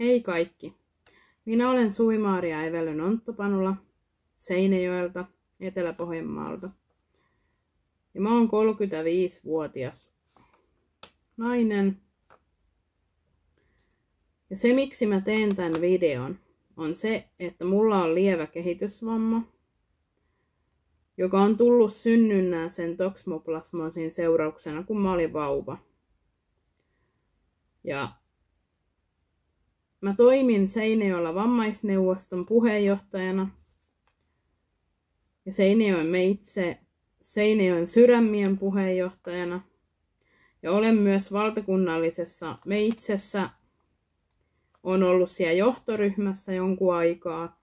Hei kaikki! Minä olen Suvi-Maaria Evelyn Onttopanula Seinäjoelta, Etelä-Pohjanmaalta. Ja mä oon 35-vuotias nainen. Ja se miksi mä teen tämän videon on se, että mulla on lievä kehitysvamma, joka on tullut synnynnäisen toksmoplasmoosin seurauksena, kun mä olin vauva. Ja mä toimin Seinäjoella vammaisneuvoston puheenjohtajana ja Seinäjoen Sydämien puheenjohtajana. Ja olen myös valtakunnallisessa Meitsessä, on ollut siellä johtoryhmässä jonkun aikaa.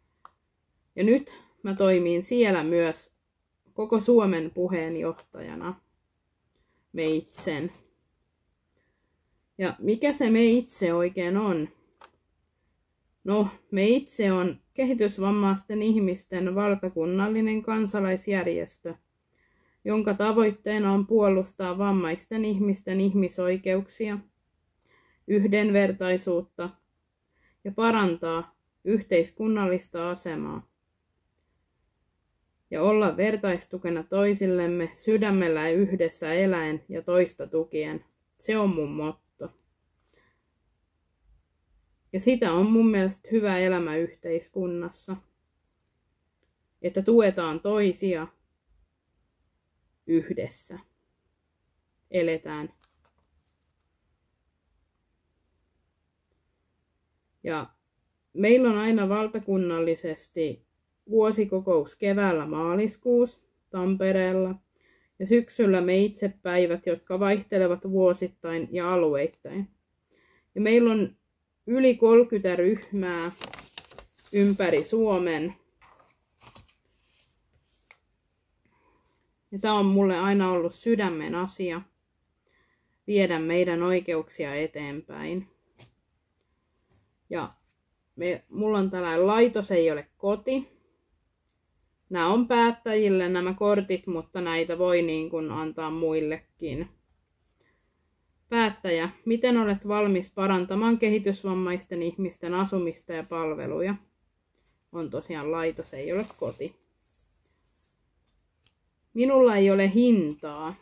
Ja nyt mä toimin siellä myös koko Suomen puheenjohtajana Meitsen. Ja mikä se Meitse oikein on? No, Meitse on kehitysvammaisten ihmisten valtakunnallinen kansalaisjärjestö, jonka tavoitteena on puolustaa vammaisten ihmisten ihmisoikeuksia, yhdenvertaisuutta ja parantaa yhteiskunnallista asemaa. Ja olla vertaistukena toisillemme sydämellä yhdessä eläen ja toista tukien. Se on mun motto. Ja sitä on mun mielestä hyvä elämä yhteiskunnassa. Että tuetaan toisia yhdessä. Eletään. Ja meillä on aina valtakunnallisesti vuosikokous keväällä maaliskuussa Tampereella ja syksyllä Meitse-päivät, jotka vaihtelevat vuosittain ja alueittain. Ja meillä on yli 30 ryhmää ympäri Suomen. Ja tämä on mulle aina ollut sydämen asia viedä meidän oikeuksia eteenpäin. Ja mulla on tällainen laitos, ei ole koti. Nämä on päättäjille nämä kortit, mutta näitä voi niin kuin antaa muillekin. Päättäjä, miten olet valmis parantamaan kehitysvammaisten ihmisten asumista ja palveluja? On tosiaan laitos, ei ole koti. Minulla ei ole hintaa.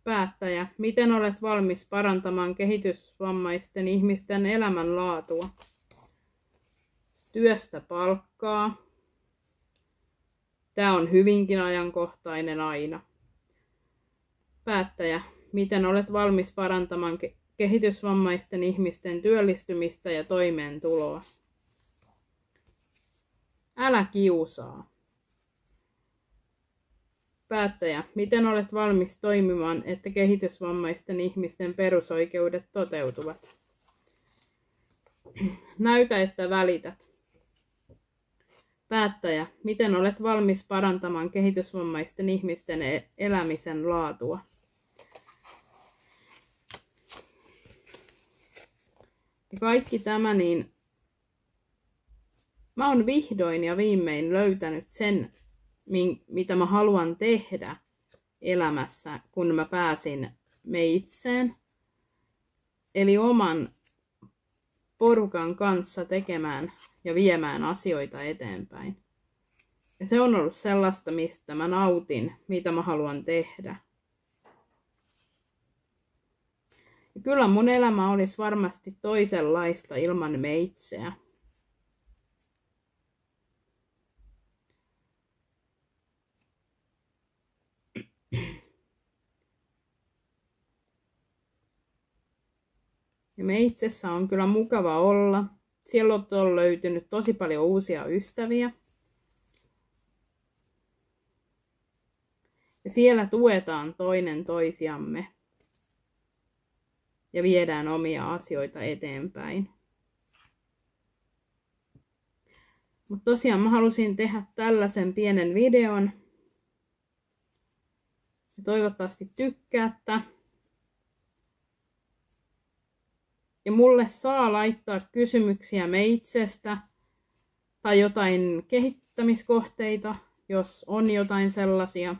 Päättäjä, miten olet valmis parantamaan kehitysvammaisten ihmisten elämänlaatua? Työstä palkkaa. Tämä on hyvinkin ajankohtainen aina. Päättäjä, miten olet valmis parantamaan kehitysvammaisten ihmisten työllistymistä ja toimeentuloa? Älä kiusaa. Päättäjä, miten olet valmis toimimaan, että kehitysvammaisten ihmisten perusoikeudet toteutuvat? Näytä, että välität. Päättäjä, miten olet valmis parantamaan kehitysvammaisten ihmisten elämisen laatua? Ja kaikki tämä, niin mä oon vihdoin ja viimein löytänyt sen, mitä mä haluan tehdä elämässä, kun mä pääsin Meitseen. Eli oman porukan kanssa tekemään ja viemään asioita eteenpäin. Ja se on ollut sellaista, mistä mä nautin, mitä mä haluan tehdä. Ja kyllä mun elämä olisi varmasti toisenlaista ilman Meitseä. Ja Meitsessä on kyllä mukava olla. Siellä on löytynyt tosi paljon uusia ystäviä. Ja siellä tuetaan toinen toisiamme. Ja viedään omia asioita eteenpäin. Mutta tosiaan mä halusin tehdä tällaisen pienen videon. Ja toivottavasti tykkäätte. Ja mulle saa laittaa kysymyksiä Meitsestä tai jotain kehittämiskohteita, jos on jotain sellaisia.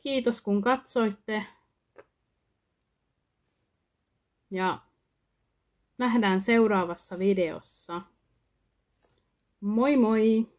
Kiitos kun katsoitte Ja nähdään seuraavassa videossa. Moi moi!